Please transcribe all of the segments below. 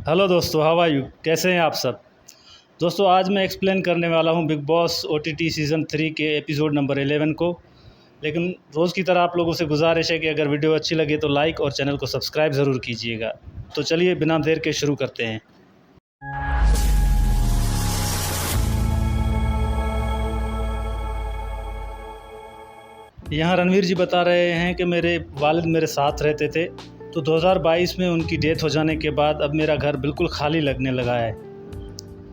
Hello दोस्तों, how are you? कैसे हैं आप सब? दोस्तों, आज मैं एक्सप्लेन करने वाला हूं बिग बॉस OTT सीज़न 3 के एपिसोड नंबर 11 को। लेकिन रोज़ की तरह आप लोगों से गुजारिश है कि अगर वीडियो अच्छी लगे तो लाइक और चैनल को सब्सक्राइब ज़रूर कीजिएगा। तो चलिए बिना देर के शुरू करते हैं। यहाँ रणवीर जी बता रहे हैं कि मेरे वालिद मेरे साथ रहते थे, तो 2022 में उनकी डेथ हो जाने के बाद अब मेरा घर बिल्कुल खाली लगने लगा है।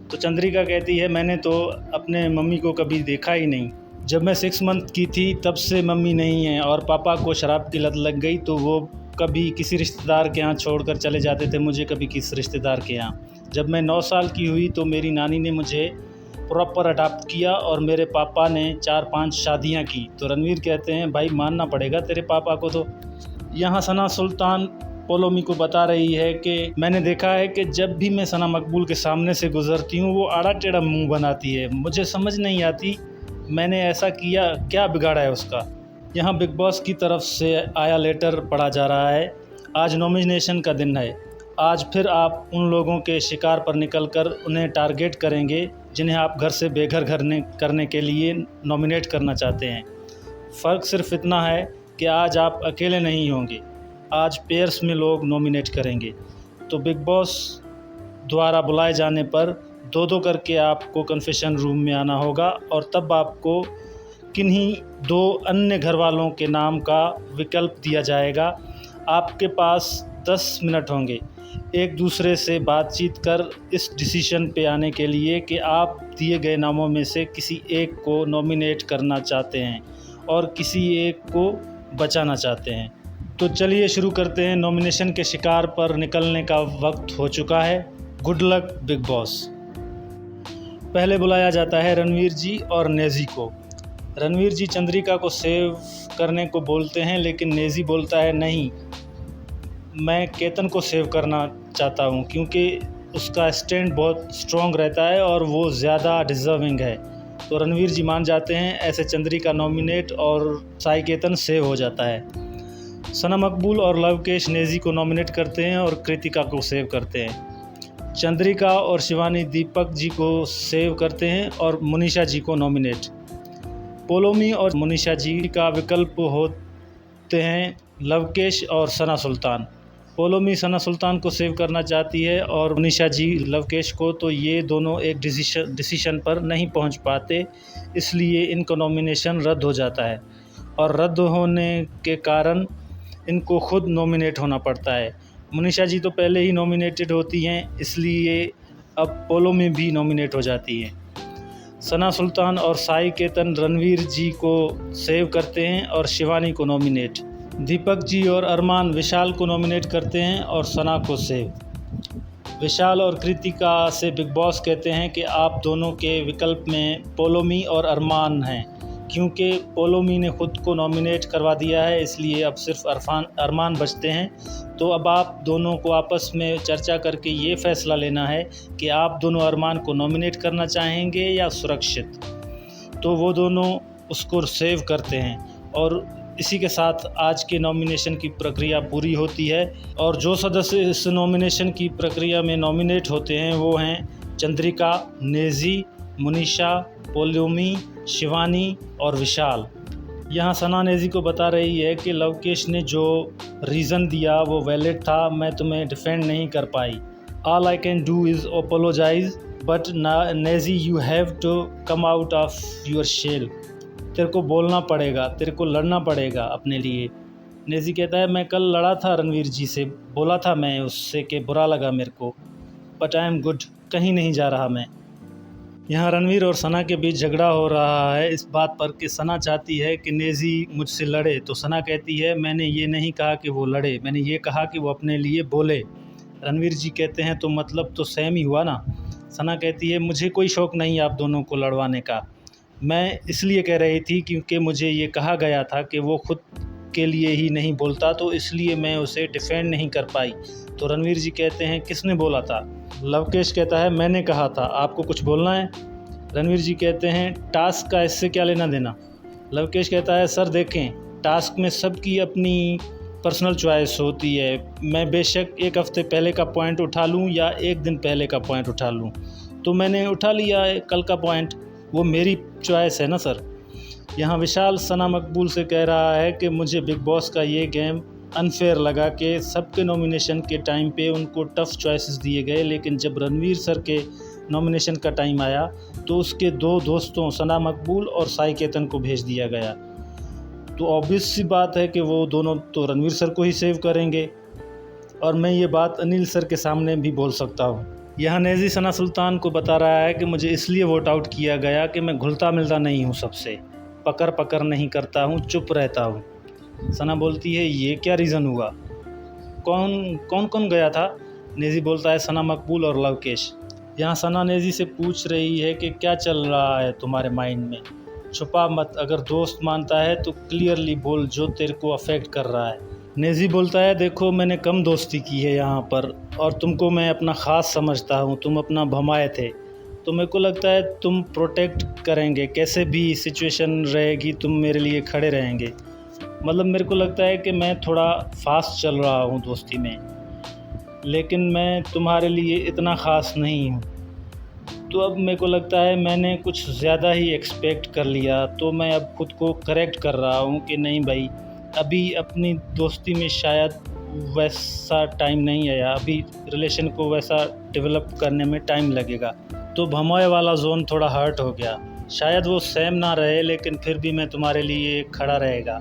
तो चंद्रिका कहती है, मैंने तो अपने मम्मी को कभी देखा ही नहीं। जब मैं 6 मंथ की थी तब से मम्मी नहीं है, और पापा को शराब की लत लग गई तो वो कभी किसी रिश्तेदार के यहाँ छोड़कर चले जाते थे मुझे, कभी किसी रिश्तेदार के यहाँ। जब मैं 9 साल की हुई तो मेरी नानी ने मुझे प्रॉपर अडॉप्ट किया और मेरे पापा ने 4-5 शादियाँ की। तो रणवीर कहते हैं, भाई मानना पड़ेगा तेरे पापा को। तो यहाँ सना सुल्तान पोलोमी को बता रही है कि मैंने देखा है कि जब भी मैं सना मकबूल के सामने से गुजरती हूँ वो आड़ा टेढ़ा मुंह बनाती है। मुझे समझ नहीं आती मैंने ऐसा किया, क्या बिगाड़ा है उसका। यहाँ बिग बॉस की तरफ से आया लेटर पढ़ा जा रहा है। आज नॉमिनेशन का दिन है। आज फिर आप उन लोगों के शिकार पर निकलकर उन्हें टारगेट करेंगे जिन्हें आप घर से बेघर करने के लिए नॉमिनेट करना चाहते हैं। फ़र्क सिर्फ इतना है कि आज आप अकेले नहीं होंगे, आज पेयर्स में लोग नॉमिनेट करेंगे। तो बिग बॉस द्वारा बुलाए जाने पर 2-2 करके आपको कन्फेशन रूम में आना होगा, और तब आपको किन्हीं 2 अन्य घर वालों के नाम का विकल्प दिया जाएगा। आपके पास 10 मिनट होंगे एक दूसरे से बातचीत कर इस डिसीजन पे आने के लिए कि आप दिए गए नामों में से किसी एक को नॉमिनेट करना चाहते हैं और किसी एक को बचाना चाहते हैं। तो चलिए शुरू करते हैं। नॉमिनेशन के शिकार पर निकलने का वक्त हो चुका है। Good luck big boss. पहले बुलाया जाता है रणवीर जी और नेजी को। रणवीर जी चंद्रिका को सेव करने को बोलते हैं, लेकिन नेजी बोलता है, नहीं, मैं केतन को सेव करना चाहता हूँ क्योंकि उसका स्टैंड बहुत स्ट्रॉन्ग रहता है और वो ज़्यादा डिज़र्विंग है। तो रणवीर जी मान जाते हैं। ऐसे चंद्रिका नॉमिनेट और साई केतन सेव हो जाता है। सना मकबूल और लवकेश नेजी को नॉमिनेट करते हैं और कृतिका को सेव करते हैं। चंद्रिका और शिवानी दीपक जी को सेव करते हैं और मुनीषा जी को नॉमिनेट। पोलोमी और मुनीषा जी का विकल्प होते हैं लवकेश और सना सुल्तान। पोलोमी सना सुल्तान को सेव करना चाहती है और मुनीषा जी लवकेश को। तो ये दोनों एक डिसीजन पर नहीं पहुंच पाते, इसलिए इनका नॉमिनेशन रद्द हो जाता है, और रद्द होने के कारण इनको खुद नॉमिनेट होना पड़ता है। मुनीषा जी तो पहले ही नॉमिनेटेड होती हैं, इसलिए अब पोलोमी भी नॉमिनेट हो जाती है। सना सुल्तान और साई केतन रणवीर जी को सेव करते हैं और शिवानी को नॉमिनेट। दीपक जी और अरमान विशाल को नॉमिनेट करते हैं और सना को सेव। विशाल और कृतिका से बिग बॉस कहते हैं कि आप दोनों के विकल्प में पोलोमी और अरमान हैं। क्योंकि पोलोमी ने खुद को नॉमिनेट करवा दिया है, इसलिए अब सिर्फ अरमान बचते हैं। तो अब आप दोनों को आपस में चर्चा करके ये फ़ैसला लेना है कि आप दोनों अरमान को नॉमिनेट करना चाहेंगे या सुरक्षित। तो वो दोनों उसको सेव करते हैं, और इसी के साथ आज के नॉमिनेशन की प्रक्रिया पूरी होती है। और जो सदस्य इस नॉमिनेशन की प्रक्रिया में नॉमिनेट होते हैं वो हैं चंद्रिका, नेजी, मुनीषा, पोलोमी, शिवानी और विशाल। यहाँ सना नेजी को बता रही है कि लवकेश ने जो रीज़न दिया वो वैलिड था, मैं तुम्हें डिफेंड नहीं कर पाई। All I can do is apologise, but नेजी you have to come out of your shell. तेरे को बोलना पड़ेगा, तेरे को लड़ना पड़ेगा अपने लिए। नेजी कहता है, मैं कल लड़ा था रणवीर जी से, बोला था मैं उससे कि बुरा लगा मेरे को, बट आई एम गुड, कहीं नहीं जा रहा मैं। यहाँ रणवीर और सना के बीच झगड़ा हो रहा है इस बात पर कि सना चाहती है कि नेजी मुझसे लड़े। तो सना कहती है, मैंने ये नहीं कहा कि वो लड़े, मैंने ये कहा कि वो अपने लिए बोले। रणवीर जी कहते हैं, तो मतलब तो सेम ही हुआ ना। सना कहती है, मुझे कोई शौक़ नहीं आप दोनों को लड़वाने का, मैं इसलिए कह रही थी क्योंकि मुझे ये कहा गया था कि वो खुद के लिए ही नहीं बोलता, तो इसलिए मैं उसे डिफेंड नहीं कर पाई। तो रणवीर जी कहते हैं, किसने बोला था? लवकेश कहता है, मैंने कहा था, आपको कुछ बोलना है? रणवीर जी कहते हैं, टास्क का इससे क्या लेना देना? लवकेश कहता है, सर देखें, टास्क में सबकी अपनी पर्सनल चॉइस होती है। मैं बेशक एक हफ़्ते पहले का पॉइंट उठा लूँ या एक दिन पहले का पॉइंट उठा लूँ, तो मैंने उठा लिया है कल का पॉइंट, वो मेरी चॉइस है ना सर। यहाँ विशाल सना मकबूल से कह रहा है कि मुझे बिग बॉस का ये गेम अनफेयर लगा कि सबके नॉमिनेशन के टाइम पे उनको टफ़ चॉइसेस दिए गए, लेकिन जब रणवीर सर के नॉमिनेशन का टाइम आया तो उसके दो दोस्तों सना मकबूल और साई केतन को भेज दिया गया। तो ऑब्वियस सी बात है कि वो दोनों तो रणवीर सर को ही सेव करेंगे, और मैं ये बात अनिल सर के सामने भी बोल सकता हूँ। यहाँ नेजी सना सुल्तान को बता रहा है कि मुझे इसलिए वोट आउट किया गया कि मैं घुलता मिलता नहीं हूँ, सबसे पकड़ नहीं करता हूँ, चुप रहता हूँ। सना बोलती है ये क्या रीज़न हुआ, कौन गया था? नेजी बोलता है सना मकबूल और लवकेश। यहाँ सना नेजी से पूछ रही है कि क्या चल रहा है तुम्हारे माइंड में, छुपा मत, अगर दोस्त मानता है तो क्लियरली बोल जो तेरे को अफेक्ट कर रहा है। नेजी बोलता है देखो मैंने कम दोस्ती की है यहाँ पर, और तुमको मैं अपना ख़ास समझता हूँ, तुम अपना भमाए थे, तो मेरे को लगता है तुम प्रोटेक्ट करेंगे, कैसे भी सिचुएशन रहेगी तुम मेरे लिए खड़े रहेंगे। मतलब मेरे को लगता है कि मैं थोड़ा फास्ट चल रहा हूँ दोस्ती में, लेकिन मैं तुम्हारे लिए इतना ख़ास नहीं हूँ। तो अब मेरे को लगता है मैंने कुछ ज़्यादा ही एक्सपेक्ट कर लिया, तो मैं अब खुद को करेक्ट कर रहा हूँ कि नहीं भाई, अभी अपनी दोस्ती में शायद वैसा टाइम नहीं आया, अभी रिलेशन को वैसा डेवलप करने में टाइम लगेगा। तो भमोए वाला जोन थोड़ा हर्ट हो गया, शायद वो सेम ना रहे, लेकिन फिर भी मैं तुम्हारे लिए खड़ा रहेगा।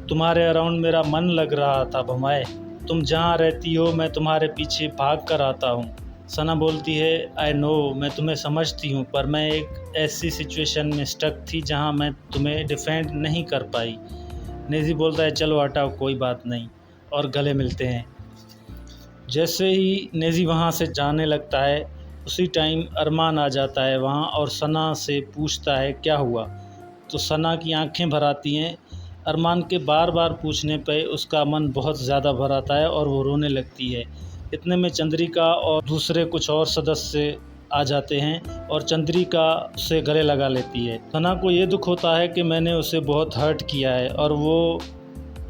तुम्हारे अराउंड मेरा मन लग रहा था भमोए, तुम जहाँ रहती हो मैं तुम्हारे पीछे भाग कर आता हूँ। सना बोलती है आई नो, मैं तुम्हें समझती हूँ, पर मैं एक ऐसी सिचुएशन में स्टक थी जहाँ मैं तुम्हें डिफेंड नहीं कर पाई। नेजी बोलता है चलो हटाओ कोई बात नहीं, और गले मिलते हैं। जैसे ही नेजी वहाँ से जाने लगता है उसी टाइम अरमान आ जाता है वहाँ और सना से पूछता है क्या हुआ। तो सना की आंखें भर आती हैं। अरमान के बार बार पूछने पे उसका मन बहुत ज़्यादा भर आता है और वो रोने लगती है। इतने में चंद्रिका और दूसरे कुछ और सदस्य आ जाते हैं और चंद्रिका से गले लगा लेती है। सना को ये दुख होता है कि मैंने उसे बहुत हर्ट किया है, और वो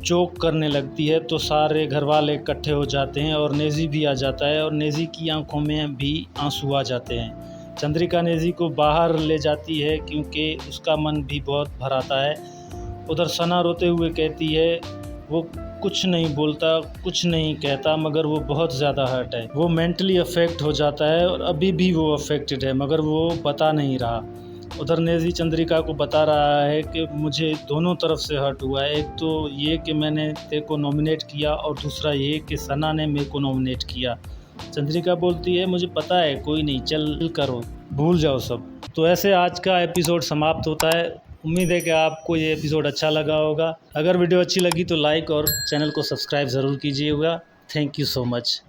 चोक करने लगती है। तो सारे घर वाले इकट्ठे हो जाते हैं और नेजी भी आ जाता है, और नेजी की आंखों में भी आंसू आ जाते हैं। चंद्रिका नेजी को बाहर ले जाती है क्योंकि उसका मन भी बहुत भर आता है। उधर सना रोते हुए कहती है वो कुछ नहीं बोलता, कुछ नहीं कहता, मगर वो बहुत ज़्यादा हर्ट है, वो मेंटली अफेक्ट हो जाता है, और अभी भी वो अफेक्टेड है, मगर वो बता नहीं रहा। उधर नेजी चंद्रिका को बता रहा है कि मुझे दोनों तरफ से हर्ट हुआ है, एक तो ये कि मैंने तेरे को नॉमिनेट किया, और दूसरा ये कि सना ने मेरे को नॉमिनेट किया। चंद्रिका बोलती है मुझे पता है, कोई नहीं, चल करो, भूल जाओ सब। तो ऐसे आज का एपिसोड समाप्त होता है। उम्मीद है कि आपको ये एपिसोड अच्छा लगा होगा। अगर वीडियो अच्छी लगी तो लाइक और चैनल को सब्सक्राइब ज़रूर कीजिएगा। Thank you so much.